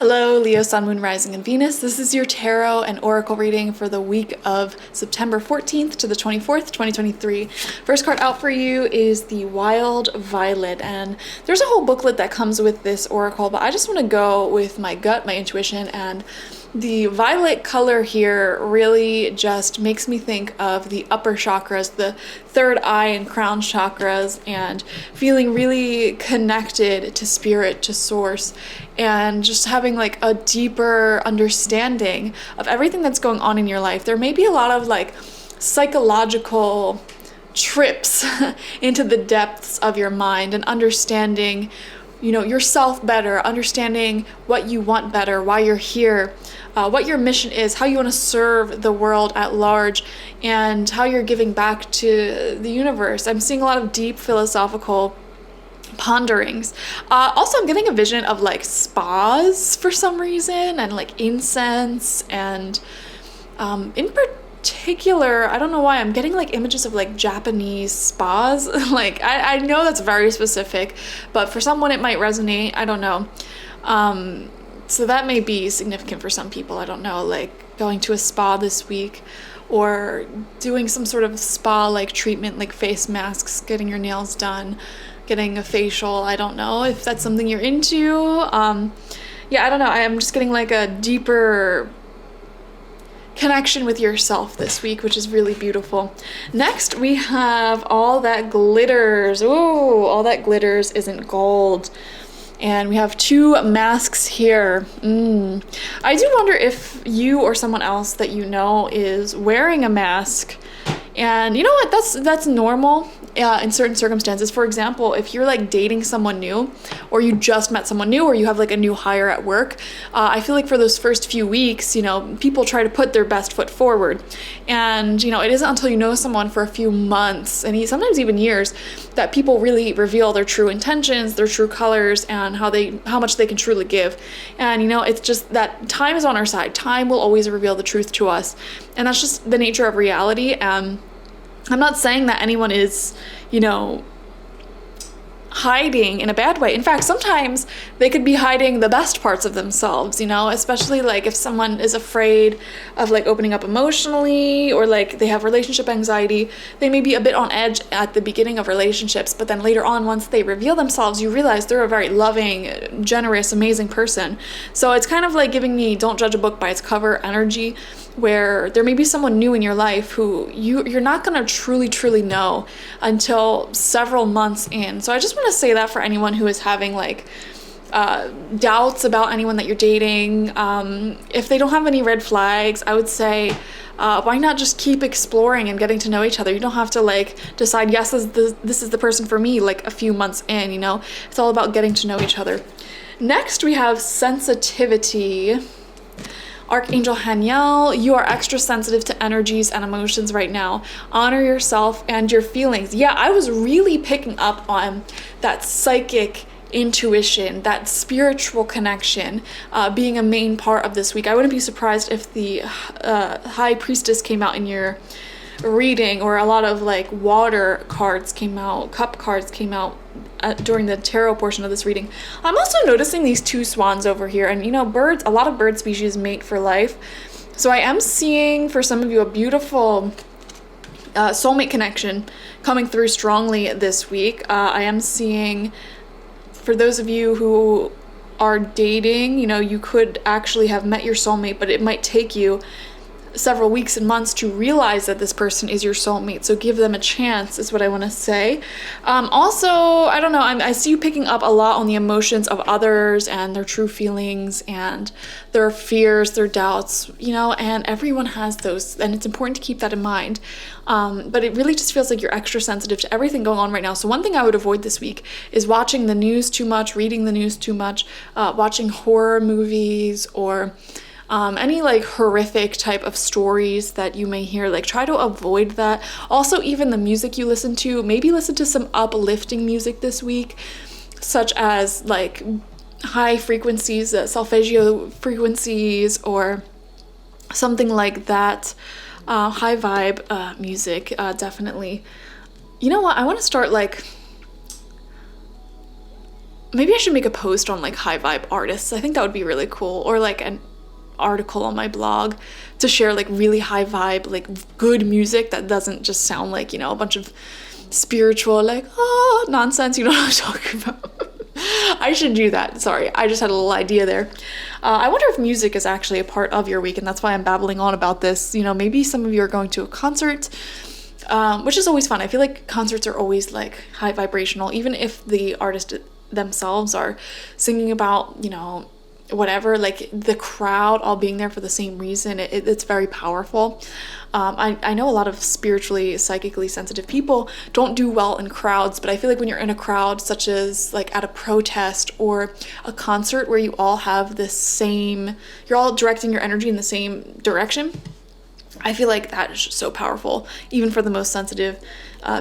Hello, Leo, Sun, Moon, Rising, and Venus. This is your tarot and oracle reading for the week of September 14th to the 24th, 2023. First card out for you is the Wild Violet, and there's a whole booklet that comes with this oracle, but I just want to go with my gut, my intuition, and the violet color here really just makes me think of the upper chakras, the third eye and crown chakras, and feeling really connected to spirit, to source, and just having like a deeper understanding of everything that's going on in your life. There may be a lot of like psychological trips into the depths of your mind and understanding, yourself better, understanding what you want better, why you're here, what your mission is, how you want to serve the world at large, and how you're giving back to the universe. I'm seeing a lot of deep philosophical ponderings. Also, I'm getting a vision of like spas for some reason, and like incense, and in particular, I don't know why, I'm getting like images of like Japanese spas. Like I know that's very specific, but for someone it might resonate. I don't know. So that may be significant for some people. I don't know, like going to a spa this week, or doing some sort of spa-like treatment, like face masks, getting your nails done, getting a facial. I don't know if that's something you're into. Yeah, I don't know. I'm just getting like a deeper connection with yourself this week, which is really beautiful. Next, we have All That Glitters. Ooh, all that glitters isn't gold. And we have two masks here. I do wonder if you or someone else that you know is wearing a mask. And you know what? That's normal in certain circumstances. For example, if you're like dating someone new, or you just met someone new, or you have like a new hire at work, I feel like for those first few weeks, people try to put their best foot forward. And it isn't until you know someone for a few months, and sometimes even years, that people really reveal their true intentions, their true colors, and how much they can truly give. And it's just that time is on our side. Time will always reveal the truth to us, and that's just the nature of reality. I'm not saying that anyone is, hiding in a bad way. In fact, sometimes they could be hiding the best parts of themselves, especially like if someone is afraid of like opening up emotionally, or like they have relationship anxiety. They may be a bit on edge at the beginning of relationships, but then later on, once they reveal themselves, you realize they're a very loving, generous, amazing person. So it's kind of like giving me don't judge a book by its cover energy, where there may be someone new in your life who you're not going to truly know until several months in. So I just want to say that for anyone who is having like doubts about anyone that you're dating, if they don't have any red flags, I would say why not just keep exploring and getting to know each other. You don't have to like decide, yes, this is the person for me, like a few months in. It's all about getting to know each other. Next, we have Sensitivity. Archangel Haniel, you are extra sensitive to energies and emotions right now. Honor yourself and your feelings. Yeah, I was really picking up on that psychic intuition, that spiritual connection being a main part of this week. I wouldn't be surprised if the High Priestess came out in your reading, or a lot of like water cards came out, cup cards came out during the tarot portion of this reading. I'm also noticing these two swans over here, and birds, a lot of bird species mate for life. So I am seeing for some of you a beautiful soulmate connection coming through strongly this week. I am seeing, for those of you who are dating, you could actually have met your soulmate, but it might take you several weeks and months to realize that this person is your soulmate. So give them a chance is what I want to say. Also, I don't know, I see you picking up a lot on the emotions of others and their true feelings and their fears, their doubts, and everyone has those, and it's important to keep that in mind. But it really just feels like you're extra sensitive to everything going on right now. So one thing I would avoid this week is watching the news too much, reading the news too much, watching horror movies, or any like horrific type of stories that you may hear. Like, try to avoid that. Also, even the music you listen to, maybe listen to some uplifting music this week, such as like high frequencies, solfeggio frequencies, or something like that. High vibe music, definitely. You know what? I want to start like maybe I should make a post on like high vibe artists. I think that would be really cool. Or like an article on my blog to share like really high vibe, like good music that doesn't just sound like, you know, a bunch of spiritual like nonsense. You know what I'm talking about. I should do that. Sorry, I just had a little idea there. I wonder if music is actually a part of your week, and that's why I'm babbling on about this. You know, maybe some of you are going to a concert, which is always fun. I feel like concerts are always like high vibrational, even if the artist themselves are singing about, you know, whatever, like the crowd all being there for the same reason. It's very powerful. I know a lot of spiritually, psychically sensitive people don't do well in crowds, but I feel like when you're in a crowd, such as like at a protest or a concert where you all have the same, you're all directing your energy in the same direction, I feel like that is just so powerful, even for the most sensitive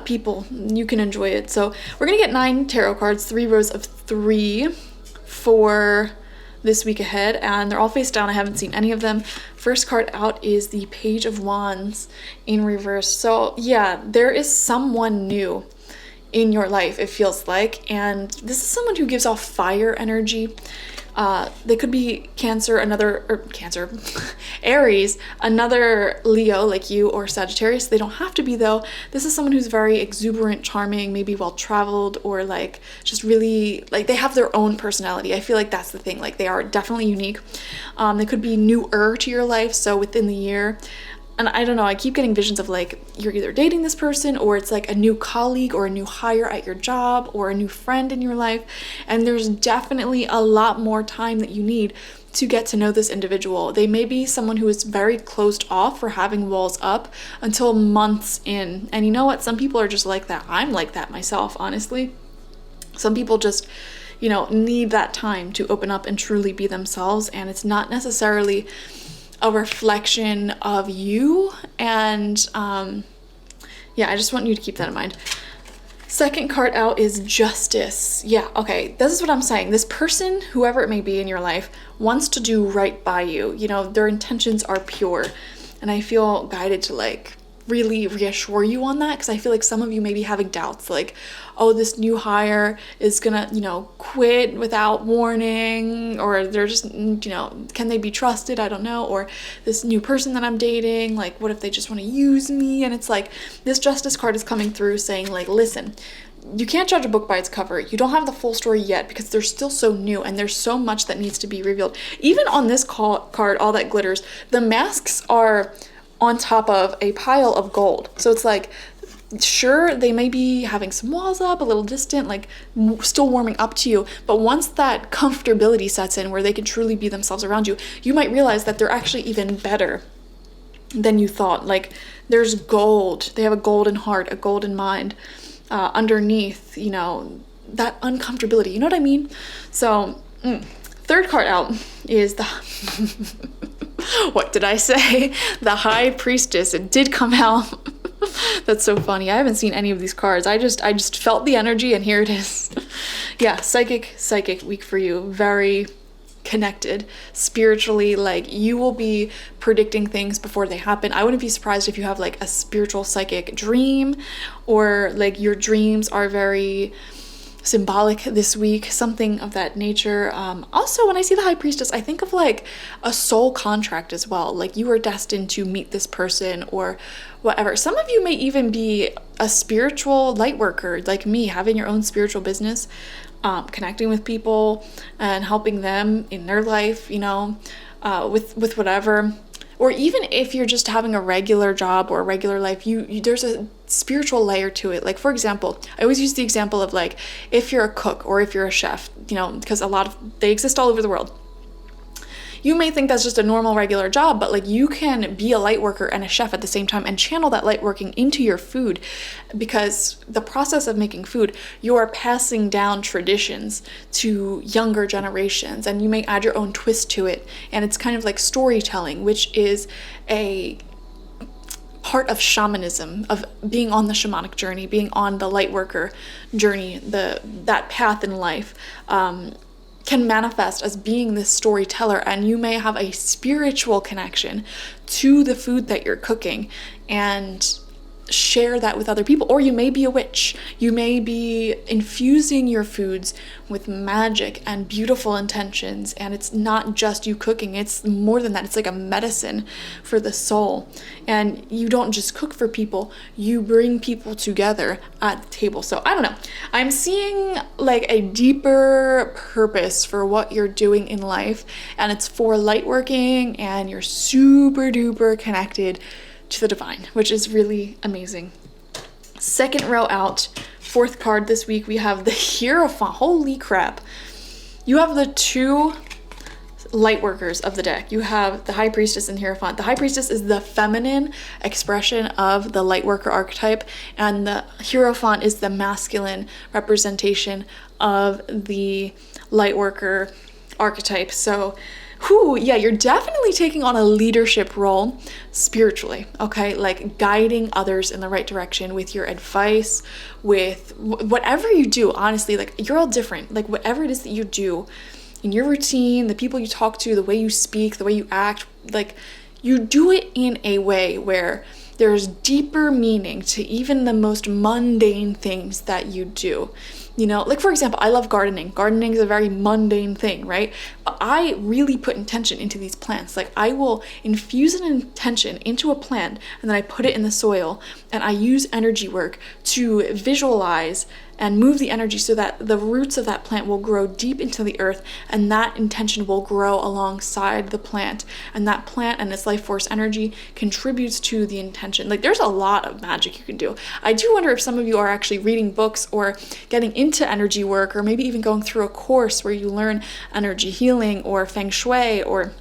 people. You can enjoy it. So we're gonna get 9 tarot cards, 3 rows of 3 for this week ahead, and they're all face down. I haven't seen any of them. First card out is the Page of Wands in reverse. So yeah, there is someone new in your life, it feels like, and this is someone who gives off fire energy. They could be Aries, another Leo like you, or Sagittarius. They don't have to be though. This is someone who's very exuberant, charming, maybe well-traveled, or like just really like they have their own personality. I feel like that's the thing. Like they are definitely unique. They could be newer to your life, so within the year. And I don't know, I keep getting visions of like you're either dating this person, or it's like a new colleague or a new hire at your job or a new friend in your life. And there's definitely a lot more time that you need to get to know this individual. They may be someone who is very closed off or having walls up until months in. And you know what? Some people are just like that. I'm like that myself, honestly. Some people just, you know, need that time to open up and truly be themselves. And it's not necessarily a reflection of you, and yeah, I just want you to keep that in mind. Second card out is Justice. Yeah, okay, this is what I'm saying. This person, whoever it may be in your life, wants to do right by you. You know, their intentions are pure, and I feel guided to like really reassure you on that, because I feel like some of you may be having doubts like, oh, this new hire is gonna, you know, quit without warning, or they're just, you know, can they be trusted? I don't know. Or this new person that I'm dating, like what if they just want to use me? And it's like this Justice card is coming through saying like, listen, you can't judge a book by its cover. You don't have the full story yet because they're still so new and there's so much that needs to be revealed. Even on this card, All That Glitters, the masks are on top of a pile of gold. So it's like, sure, they may be having some walls up, a little distant, like still warming up to you, but once that comfortability sets in where they can truly be themselves around you, you might realize that they're actually even better than you thought. Like there's gold, they have a golden heart, a golden mind underneath, you know, that uncomfortability, you know what I mean? So third card out is the what did I say? The High Priestess. It did come out. That's so funny. I haven't seen any of these cards. I just felt the energy, and here it is. Yeah, psychic week for you. Very connected spiritually. Like you will be predicting things before they happen. I wouldn't be surprised if you have like a spiritual psychic dream, or like your dreams are very symbolic this week, something of that nature. Also, when I see the High Priestess, I think of like a soul contract as well. Like you are destined to meet this person or whatever. Some of you may even be a spiritual light worker like me, having your own spiritual business, connecting with people and helping them in their life, you know, with whatever. Or even if you're just having a regular job or a regular life, there's a spiritual layer to it. Like, for example, I always use the example of like, if you're a cook or if you're a chef, you know, because they exist all over the world. You may think that's just a normal, regular job, but like you can be a light worker and a chef at the same time and channel that light working into your food, because the process of making food, you are passing down traditions to younger generations, and you may add your own twist to it. And it's kind of like storytelling, which is a part of shamanism, of being on the shamanic journey, being on the light worker journey, that path in life. Can manifest as being this storyteller, and you may have a spiritual connection to the food that you're cooking. And share that with other people. Or you may be a witch. You may be infusing your foods with magic and beautiful intentions, and it's not just you cooking, it's more than that. It's like a medicine for the soul. And you don't just cook for people, you bring people together at the table. So I don't know, I'm seeing like a deeper purpose for what you're doing in life, and it's for light working, and you're super duper connected to the divine, which is really amazing. Second row out, fourth card this week, we have the Hierophant. Holy crap. You have the two light workers of the deck. You have the High Priestess and Hierophant. The High Priestess is the feminine expression of the light worker archetype, and the Hierophant is the masculine representation of the light worker archetype. So yeah, you're definitely taking on a leadership role spiritually, okay? Like guiding others in the right direction with your advice, with whatever you do, honestly. Like, you're all different. Like, whatever it is that you do in your routine, the people you talk to, the way you speak, the way you act, like, you do it in a way where there's deeper meaning to even the most mundane things that you do. You know, like, for example, I love gardening. Gardening is a very mundane thing, right? But I really put intention into these plants. Like, I will infuse an intention into a plant, and then I put it in the soil, and I use energy work to visualize and move the energy so that the roots of that plant will grow deep into the earth, and that intention will grow alongside the plant. And that plant and its life force energy contributes to the intention. Like, there's a lot of magic you can do. I do wonder if some of you are actually reading books or getting into energy work, or maybe even going through a course where you learn energy healing or feng shui or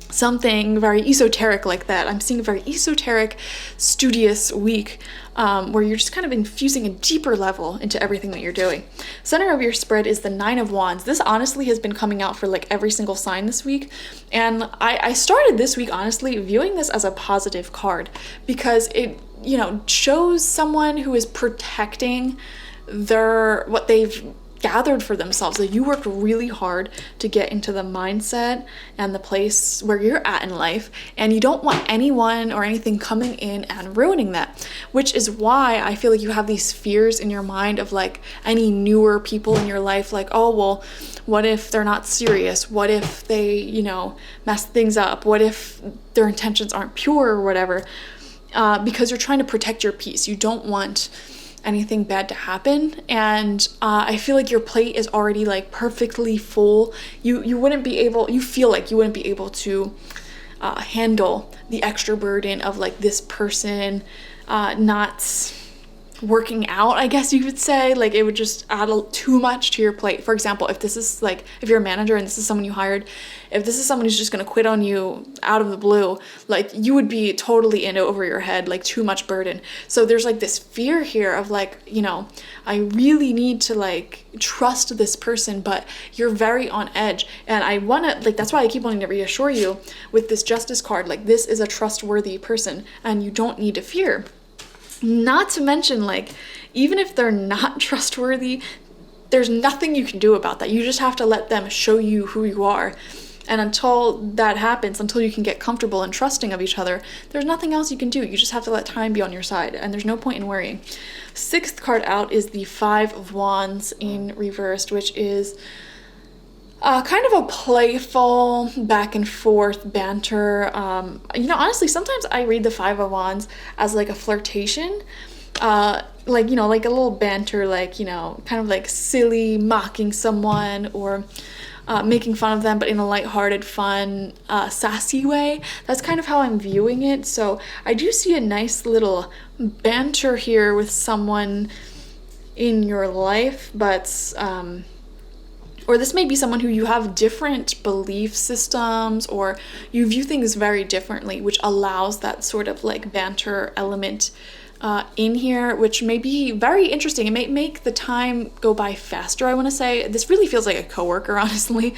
something very esoteric like that. I'm seeing a very esoteric, studious week where you're just kind of infusing a deeper level into everything that you're doing. Center of your spread is the Nine of Wands. This honestly has been coming out for like every single sign this week. And I started this week, honestly, viewing this as a positive card, because it, you know, shows someone who is protecting what they've gathered for themselves. Like, you worked really hard to get into the mindset and the place where you're at in life, and you don't want anyone or anything coming in and ruining that, which is why I feel like you have these fears in your mind of like any newer people in your life, like, oh, well, what if they're not serious? What if they, you know, mess things up? What if their intentions aren't pure or whatever? Because you're trying to protect your peace. You don't want anything bad to happen, and I feel like your plate is already like perfectly full. You feel like you wouldn't be able to handle the extra burden of like this person not working out, I guess you could say. Like, it would just add too much to your plate. For example, if this is like, if you're a manager and this is someone you hired, if this is someone who's just going to quit on you out of the blue, like, you would be totally in over your head, like too much burden. So there's like this fear here of like, you know, I really need to like trust this person, but you're very on edge. And I want to, like, that's why I keep wanting to reassure you with this Justice card, like, this is a trustworthy person and you don't need to fear. Not to mention, like, even if they're not trustworthy, there's nothing you can do about that. You just have to let them show you who you are. And until that happens, until you can get comfortable and trusting of each other, there's nothing else you can do. You just have to let time be on your side, and there's no point in worrying. Sixth card out is the Five of Wands in reversed, which is kind of a playful back and forth banter. You know, honestly, sometimes I read the Five of Wands as like a flirtation, like, you know, like a little banter, like, you know, kind of like silly, mocking someone, or making fun of them, but in a lighthearted, fun, sassy way. That's kind of how I'm viewing it. So I do see a nice little banter here with someone in your life, but or this may be someone who you have different belief systems, or you view things very differently, which allows that sort of like banter element in here, which may be very interesting. It may make the time go by faster, I want to say. This really feels like a coworker, honestly.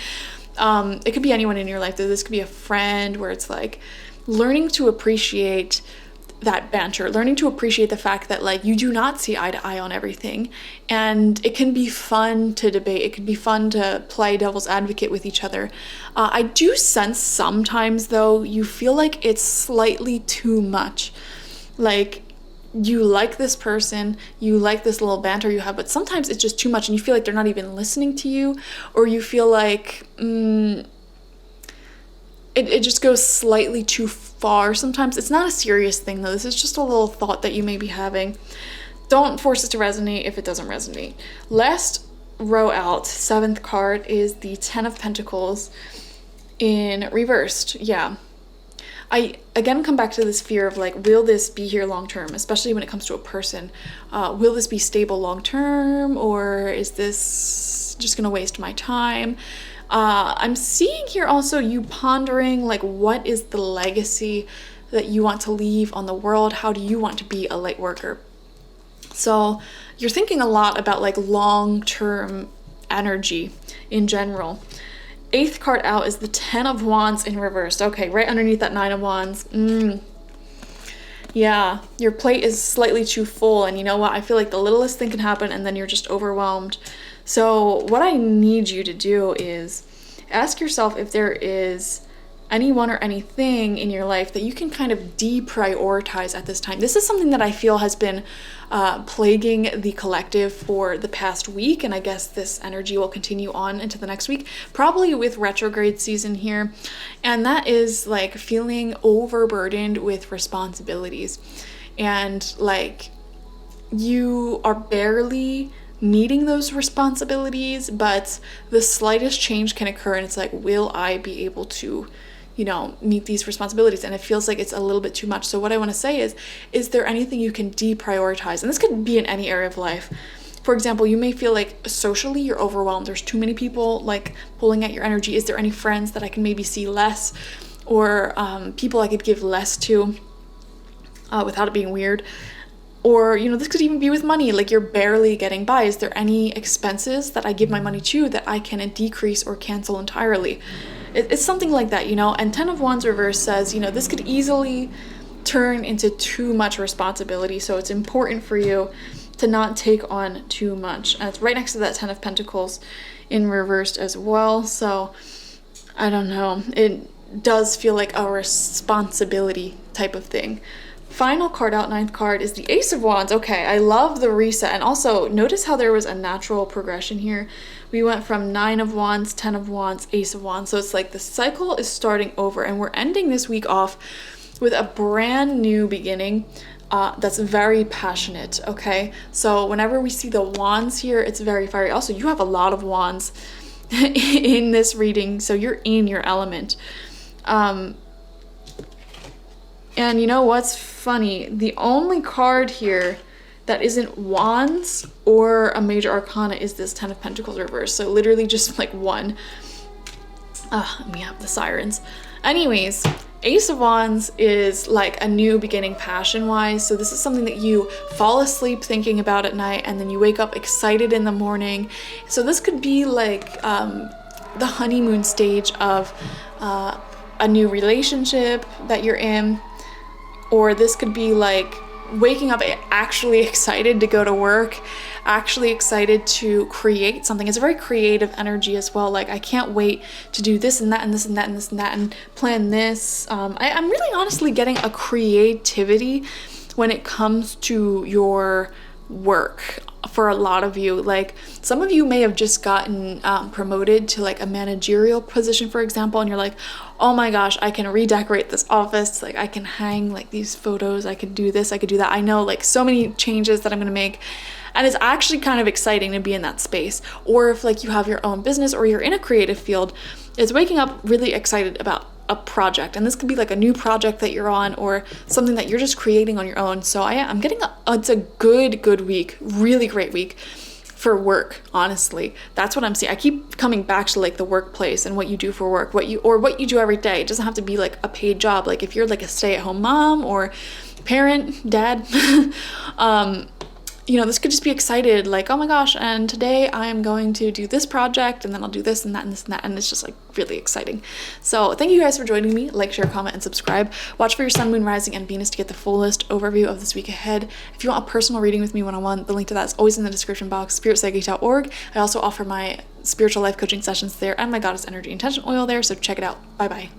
It could be anyone in your life. This could be a friend, where it's like learning to appreciate that banter, learning to appreciate the fact that like you do not see eye to eye on everything, and it can be fun to debate. It can be fun to play devil's advocate with each other. I do sense sometimes, though, you feel like it's slightly too much. Like, you like this person, you like this little banter you have, but sometimes it's just too much and you feel like they're not even listening to you, or you feel like it just goes slightly too far. Sometimes it's not a serious thing though. This is just a little thought that you may be having. Don't force it to resonate if it doesn't resonate. Last row out, 7th card is the 10 of Pentacles in reversed. Yeah. I again come back to this fear of like, will this be here long term, especially when it comes to a person? Will this be stable long term, or is this just gonna waste my time? I'm seeing here also you pondering like, what is the legacy that you want to leave on the world? How do you want to be a light worker? So you're thinking a lot about like long-term energy in general. 8th card out is the 10 of Wands in reverse. Okay, right underneath that 9 of Wands. Yeah, your plate is slightly too full, and you know what? I feel like the littlest thing can happen and then you're just overwhelmed. So what I need you to do is ask yourself if there is anyone or anything in your life that you can kind of deprioritize at this time. This is something that I feel has been plaguing the collective for the past week, and I guess this energy will continue on into the next week, probably with retrograde season here, and that is like feeling overburdened with responsibilities, and like you are barely meeting those responsibilities, but the slightest change can occur and it's like, will I be able to, you know, meet these responsibilities? And it feels like it's a little bit too much. So what I want to say is there anything you can deprioritize? And this could be in any area of life. For example, you may feel like socially you're overwhelmed. There's too many people like pulling at your energy. Is there any friends that I can maybe see less, or people I could give less to without it being weird? Or, you know, this could even be with money, like you're barely getting by. Is there any expenses that I give my money to that I can decrease or cancel entirely? It's something like that, you know. And 10 of Wands reverse says, you know, this could easily turn into too much responsibility. So it's important for you to not take on too much. And it's right next to that 10 of Pentacles in reversed as well. So I don't know. It does feel like a responsibility type of thing. Final card out, 9th card, is the Ace of Wands. Okay, I love the reset. And also notice how there was a natural progression here. We went from 9 of Wands, 10 of Wands, Ace of Wands. So it's like the cycle is starting over, and we're ending this week off with a brand new beginning that's very passionate, okay? So whenever we see the wands here, it's very fiery. Also, you have a lot of wands in this reading, so you're in your element. And you know what's funny? The only card here that isn't wands or a major arcana is this 10 of Pentacles reverse. So literally just like one. We have the sirens. Anyways, Ace of Wands is like a new beginning passion-wise. So this is something that you fall asleep thinking about at night, and then you wake up excited in the morning. So this could be like the honeymoon stage of a new relationship that you're in. Or this could be like waking up actually excited to go to work, actually excited to create something. It's a very creative energy as well. Like, I can't wait to do this and that and this and that and this and that and plan this. I'm really honestly getting a creativity when it comes to your work for a lot of you. Like, some of you may have just gotten promoted to like a managerial position, for example, and you're like, oh my gosh, I can redecorate this office, like I can hang like these photos, I could do this, I could do that. I know like so many changes that I'm gonna make, and it's actually kind of exciting to be in that space. Or if like you have your own business or you're in a creative field, it's waking up really excited about a project, and this could be like a new project that you're on or something that you're just creating on your own. So I'm getting it's a good week, really great week for work. Honestly, that's what I'm seeing. I keep coming back to like the workplace and what you do for work, what you do every day. It doesn't have to be like a paid job. Like if you're like a stay-at-home mom or parent, dad, you know, this could just be excited, like, oh my gosh, and today I'm going to do this project, and then I'll do this and that and this and that, and it's just like really exciting. So thank you guys for joining me. Like, share, comment, and subscribe. Watch for your sun, moon, rising, and Venus to get the fullest overview of this week ahead. If you want a personal reading with me one-on-one, the link to that is always in the description box, spiritpsychic.org. I also offer my spiritual life coaching sessions there and my goddess energy intention oil there, so check it out. Bye bye.